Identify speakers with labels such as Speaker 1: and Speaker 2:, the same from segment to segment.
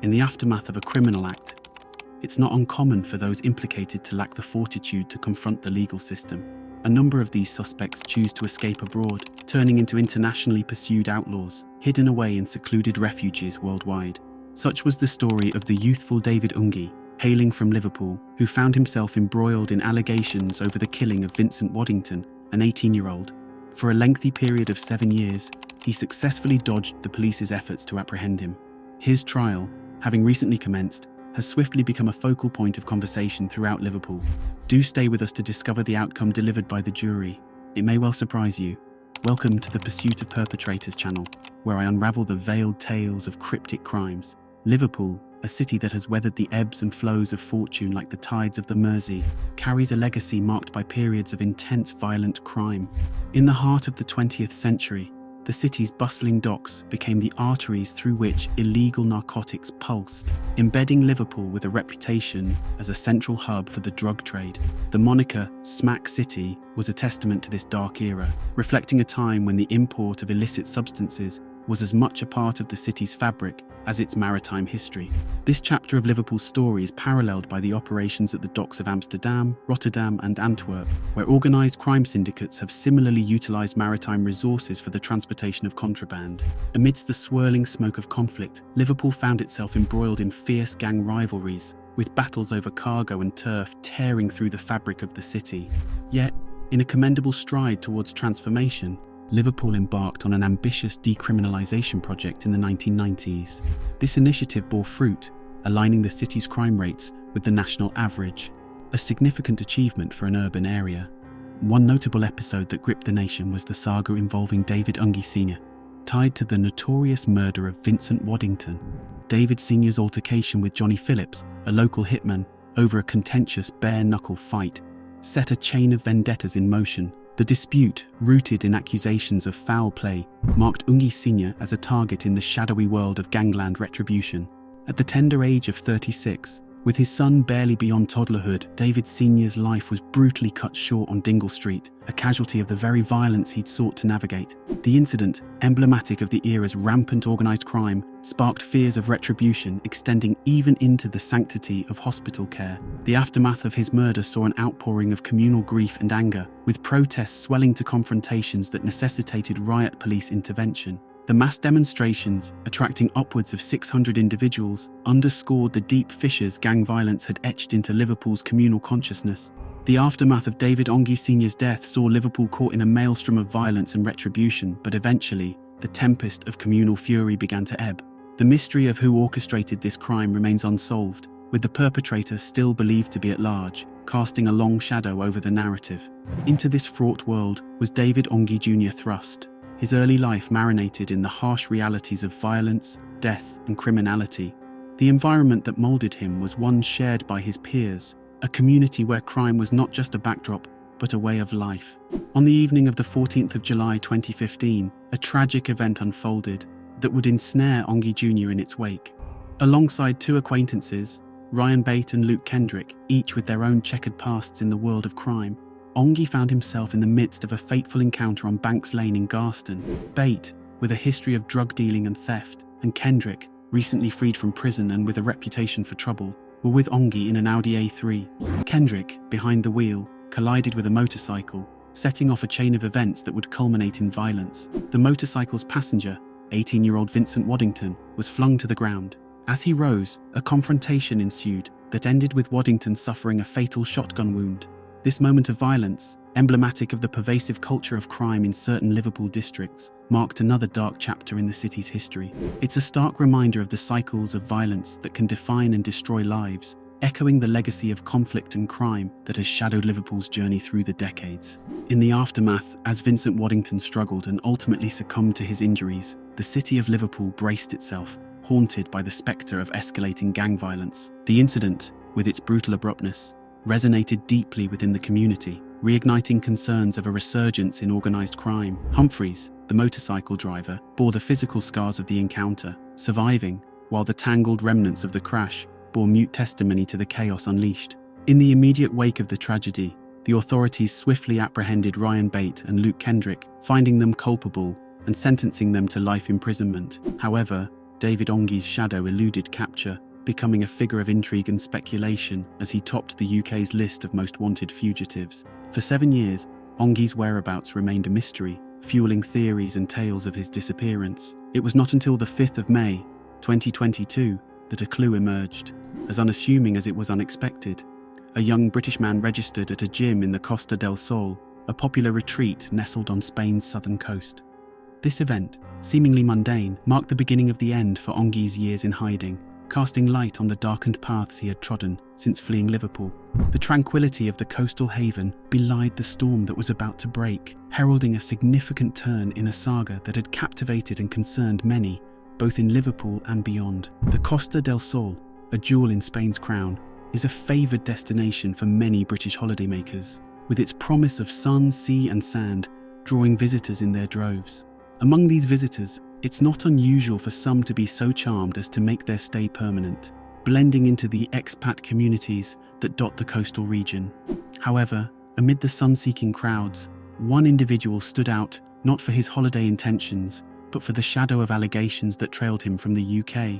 Speaker 1: In the aftermath of a criminal act, it's not uncommon for those implicated to lack the fortitude to confront the legal system. A number of these suspects choose to escape abroad, turning into internationally pursued outlaws, hidden away in secluded refuges worldwide. Such was the story of the youthful David Ungi, hailing from Liverpool, who found himself embroiled in allegations over the killing of Vincent Wadington, an 18-year-old. For a lengthy period of 7 years, he successfully dodged the police's efforts to apprehend him. His trial, having recently commenced, has swiftly become a focal point of conversation throughout Liverpool. Do stay with us to discover the outcome delivered by the jury. It may well surprise you. Welcome to the Pursuit of Perpetrators channel, where I unravel the veiled tales of cryptic crimes. Liverpool, a city that has weathered the ebbs and flows of fortune like the tides of the Mersey, carries a legacy marked by periods of intense violent crime. In the heart of the 20th century, the city's bustling docks became the arteries through which illegal narcotics pulsed, embedding Liverpool with a reputation as a central hub for the drug trade. The moniker Smack City was a testament to this dark era, reflecting a time when the import of illicit substances was as much a part of the city's fabric as its maritime history. This chapter of Liverpool's story is paralleled by the operations at the docks of Amsterdam, Rotterdam and Antwerp, where organised crime syndicates have similarly utilised maritime resources for the transportation of contraband. Amidst the swirling smoke of conflict, Liverpool found itself embroiled in fierce gang rivalries, with battles over cargo and turf tearing through the fabric of the city. Yet, in a commendable stride towards transformation, Liverpool embarked on an ambitious decriminalisation project in the 1990s. This initiative bore fruit, aligning the city's crime rates with the national average, a significant achievement for an urban area. One notable episode that gripped the nation was the saga involving David Ungi Sr, tied to the notorious murder of Vincent Wadington. David Sr.'s altercation with Johnny Phillips, a local hitman, over a contentious bare-knuckle fight, set a chain of vendettas in motion. The dispute, rooted in accusations of foul play, marked Ungi Sr as a target in the shadowy world of gangland retribution. At the tender age of 36, with his son barely beyond toddlerhood, David Sr.'s life was brutally cut short on Dingle Street, a casualty of the very violence he'd sought to navigate. The incident, emblematic of the era's rampant organised crime, sparked fears of retribution extending even into the sanctity of hospital care. The aftermath of his murder saw an outpouring of communal grief and anger, with protests swelling to confrontations that necessitated riot police intervention. The mass demonstrations, attracting upwards of 600 individuals, underscored the deep fissures gang violence had etched into Liverpool's communal consciousness. The aftermath of David Ungi Sr.'s death saw Liverpool caught in a maelstrom of violence and retribution, but eventually, the tempest of communal fury began to ebb. The mystery of who orchestrated this crime remains unsolved, with the perpetrator still believed to be at large, casting a long shadow over the narrative. Into this fraught world was David Ungi Jr. thrust, his early life marinated in the harsh realities of violence, death, and criminality. The environment that moulded him was one shared by his peers, a community where crime was not just a backdrop, but a way of life. On the evening of the 14th of July 2015, a tragic event unfolded that would ensnare Ungi Jr. in its wake. Alongside two acquaintances, Ryan Bate and Luke Kendrick, each with their own checkered pasts in the world of crime, Ungi found himself in the midst of a fateful encounter on Banks Lane in Garston. Bate, with a history of drug dealing and theft, and Kendrick, recently freed from prison and with a reputation for trouble, were with Ungi in an Audi A3. Kendrick, behind the wheel, collided with a motorcycle, setting off a chain of events that would culminate in violence. The motorcycle's passenger, 18-year-old Vincent Wadington, was flung to the ground. As he rose, a confrontation ensued that ended with Wadington suffering a fatal shotgun wound. This moment of violence, emblematic of the pervasive culture of crime in certain Liverpool districts, marked another dark chapter in the city's history. It's a stark reminder of the cycles of violence that can define and destroy lives, echoing the legacy of conflict and crime that has shadowed Liverpool's journey through the decades. In the aftermath, as Vincent Wadington struggled and ultimately succumbed to his injuries, the city of Liverpool braced itself, haunted by the spectre of escalating gang violence. The incident, with its brutal abruptness, resonated deeply within the community, reigniting concerns of a resurgence in organised crime. Humphreys, the motorcycle driver, bore the physical scars of the encounter, surviving, while the tangled remnants of the crash bore mute testimony to the chaos unleashed. In the immediate wake of the tragedy, the authorities swiftly apprehended Ryan Bate and Luke Kendrick, finding them culpable and sentencing them to life imprisonment. However, David Ungi's shadow eluded capture, becoming a figure of intrigue and speculation as he topped the UK's list of most wanted fugitives. For 7 years, Ungi's whereabouts remained a mystery, fueling theories and tales of his disappearance. It was not until the 5th of May, 2022, that a clue emerged. As unassuming as it was unexpected, a young British man registered at a gym in the Costa del Sol, a popular retreat nestled on Spain's southern coast. This event, seemingly mundane, marked the beginning of the end for Ungi's years in hiding, casting light on the darkened paths he had trodden since fleeing Liverpool. The tranquility of the coastal haven belied the storm that was about to break, heralding a significant turn in a saga that had captivated and concerned many, both in Liverpool and beyond. The Costa del Sol, a jewel in Spain's crown, is a favoured destination for many British holidaymakers, with its promise of sun, sea and sand drawing visitors in their droves. Among these visitors, it's not unusual for some to be so charmed as to make their stay permanent, blending into the expat communities that dot the coastal region. However, amid the sun-seeking crowds, one individual stood out not for his holiday intentions, but for the shadow of allegations that trailed him from the UK.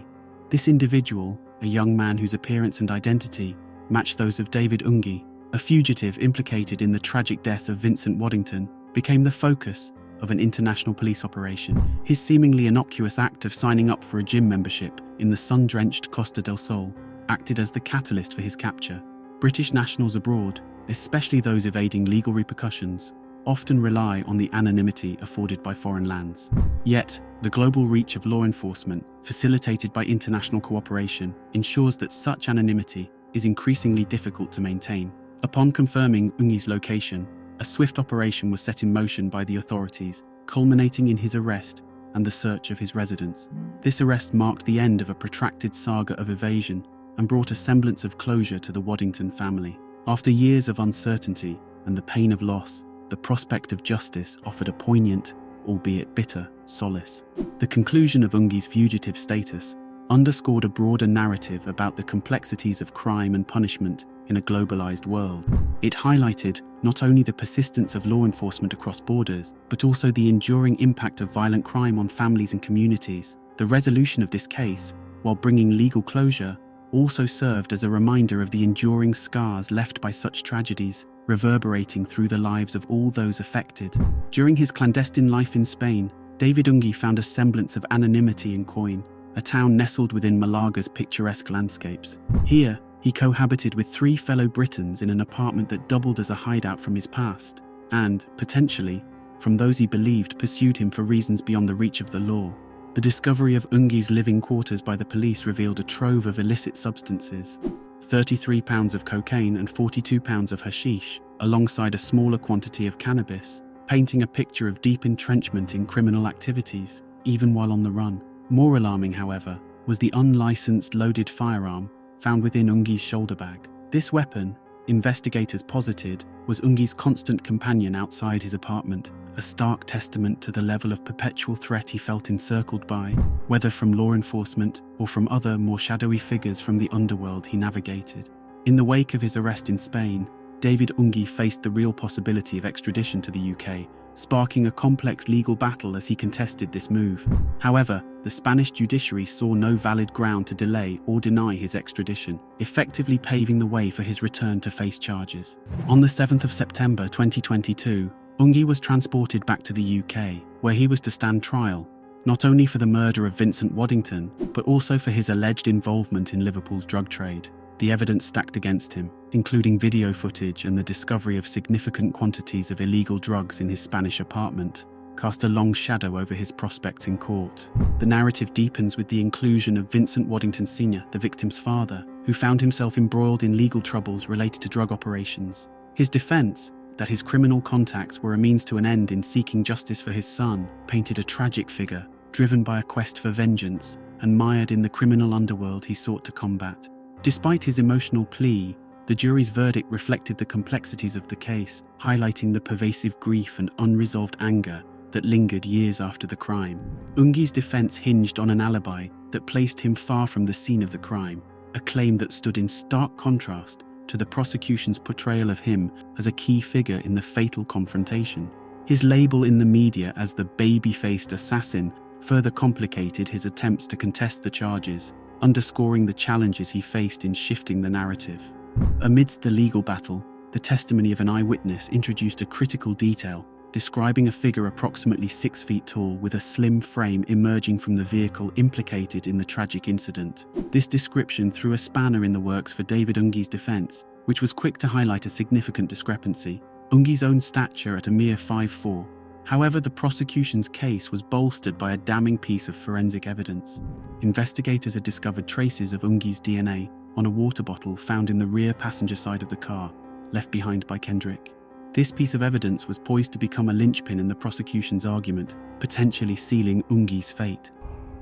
Speaker 1: This individual, a young man whose appearance and identity matched those of David Ungi, a fugitive implicated in the tragic death of Vincent Wadington, became the focus of an international police operation. His seemingly innocuous act of signing up for a gym membership in the sun-drenched Costa del Sol acted as the catalyst for his capture. British nationals abroad, especially those evading legal repercussions, often rely on the anonymity afforded by foreign lands. Yet, the global reach of law enforcement, facilitated by international cooperation, ensures that such anonymity is increasingly difficult to maintain. Upon confirming Ungi's location, a swift operation was set in motion by the authorities, culminating in his arrest and the search of his residence. This arrest marked the end of a protracted saga of evasion and brought a semblance of closure to the Wadington family. After years of uncertainty and the pain of loss, the prospect of justice offered a poignant, albeit bitter, solace. The conclusion of Ungi's fugitive status underscored a broader narrative about the complexities of crime and punishment in a globalized world. It highlighted not only the persistence of law enforcement across borders, but also the enduring impact of violent crime on families and communities. The resolution of this case, while bringing legal closure, also served as a reminder of the enduring scars left by such tragedies, reverberating through the lives of all those affected. During his clandestine life in Spain, David Ungi found a semblance of anonymity in Coin, a town nestled within Malaga's picturesque landscapes. Here, he cohabited with 3 fellow Britons in an apartment that doubled as a hideout from his past, and, potentially, from those he believed pursued him for reasons beyond the reach of the law. The discovery of Ungi's living quarters by the police revealed a trove of illicit substances, 33 pounds of cocaine and 42 pounds of hashish, alongside a smaller quantity of cannabis, painting a picture of deep entrenchment in criminal activities, even while on the run. More alarming, however, was the unlicensed loaded firearm found within Ungi's shoulder bag. This weapon, investigators posited, was Ungi's constant companion outside his apartment, a stark testament to the level of perpetual threat he felt encircled by, whether from law enforcement or from other, more shadowy figures from the underworld he navigated. In the wake of his arrest in Spain, David Ungi faced the real possibility of extradition to the UK, sparking a complex legal battle as he contested this move. However, the Spanish judiciary saw no valid ground to delay or deny his extradition, effectively paving the way for his return to face charges. On the 7th of September 2022, Ungi was transported back to the UK, where he was to stand trial, not only for the murder of Vincent Wadington, but also for his alleged involvement in Liverpool's drug trade. The evidence stacked against him, including video footage and the discovery of significant quantities of illegal drugs in his Spanish apartment, cast a long shadow over his prospects in court. The narrative deepens with the inclusion of Vincent Wadington Sr, the victim's father, who found himself embroiled in legal troubles related to drug operations. His defense, that his criminal contacts were a means to an end in seeking justice for his son, painted a tragic figure, driven by a quest for vengeance and mired in the criminal underworld he sought to combat. Despite his emotional plea, the jury's verdict reflected the complexities of the case, highlighting the pervasive grief and unresolved anger that lingered years after the crime. Ungi's defense hinged on an alibi that placed him far from the scene of the crime, a claim that stood in stark contrast to the prosecution's portrayal of him as a key figure in the fatal confrontation. His label in the media as the baby-faced assassin further complicated his attempts to contest the charges, underscoring the challenges he faced in shifting the narrative. Amidst the legal battle, the testimony of an eyewitness introduced a critical detail, describing a figure approximately 6 feet tall with a slim frame emerging from the vehicle implicated in the tragic incident. This description threw a spanner in the works for David Ungi's defense, which was quick to highlight a significant discrepancy: Ungi's own stature at a mere 5'4". However, the prosecution's case was bolstered by a damning piece of forensic evidence. Investigators had discovered traces of Ungi's DNA on a water bottle found in the rear passenger side of the car, left behind by Kendrick. This piece of evidence was poised to become a linchpin in the prosecution's argument, potentially sealing Ungi's fate.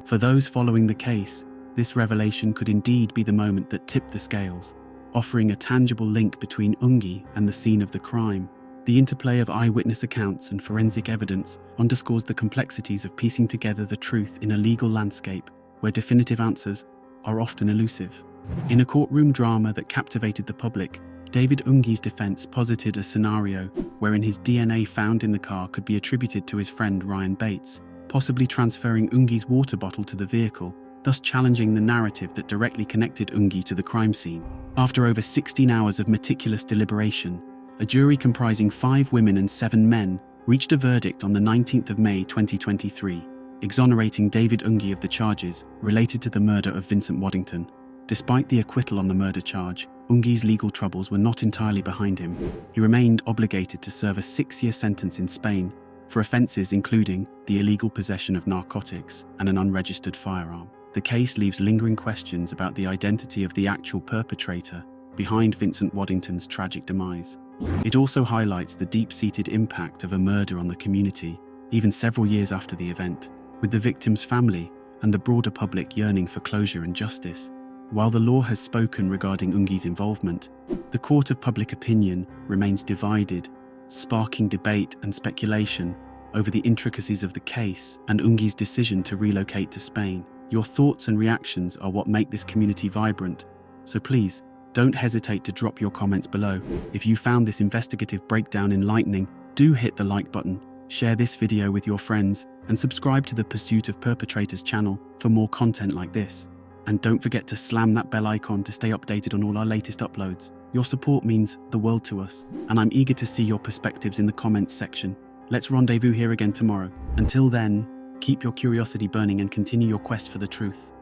Speaker 1: For those following the case, this revelation could indeed be the moment that tipped the scales, offering a tangible link between Ungi and the scene of the crime. The interplay of eyewitness accounts and forensic evidence underscores the complexities of piecing together the truth in a legal landscape where definitive answers are often elusive. In a courtroom drama that captivated the public, David Ungi's defense posited a scenario wherein his DNA found in the car could be attributed to his friend Ryan Bates, possibly transferring Ungi's water bottle to the vehicle, thus challenging the narrative that directly connected Ungi to the crime scene. After over 16 hours of meticulous deliberation, a jury comprising 5 women and 7 men reached a verdict on the 19th of May 2023, exonerating David Ungi of the charges related to the murder of Vincent Wadington. Despite the acquittal on the murder charge, Ungi's legal troubles were not entirely behind him. He remained obligated to serve a 6-year sentence in Spain for offences including the illegal possession of narcotics and an unregistered firearm. The case leaves lingering questions about the identity of the actual perpetrator behind Vincent Wadington's tragic demise. It also highlights the deep-seated impact of a murder on the community, even several years after the event, with the victim's family and the broader public yearning for closure and justice. While the law has spoken regarding Ungi's involvement, the court of public opinion remains divided, sparking debate and speculation over the intricacies of the case and Ungi's decision to relocate to Spain. Your thoughts and reactions are what make this community vibrant, so please, don't hesitate to drop your comments below. If you found this investigative breakdown enlightening, do hit the like button, share this video with your friends, and subscribe to the Pursuit of Perpetrators channel for more content like this. And don't forget to slam that bell icon to stay updated on all our latest uploads. Your support means the world to us, and I'm eager to see your perspectives in the comments section. Let's rendezvous here again tomorrow. Until then, keep your curiosity burning and continue your quest for the truth.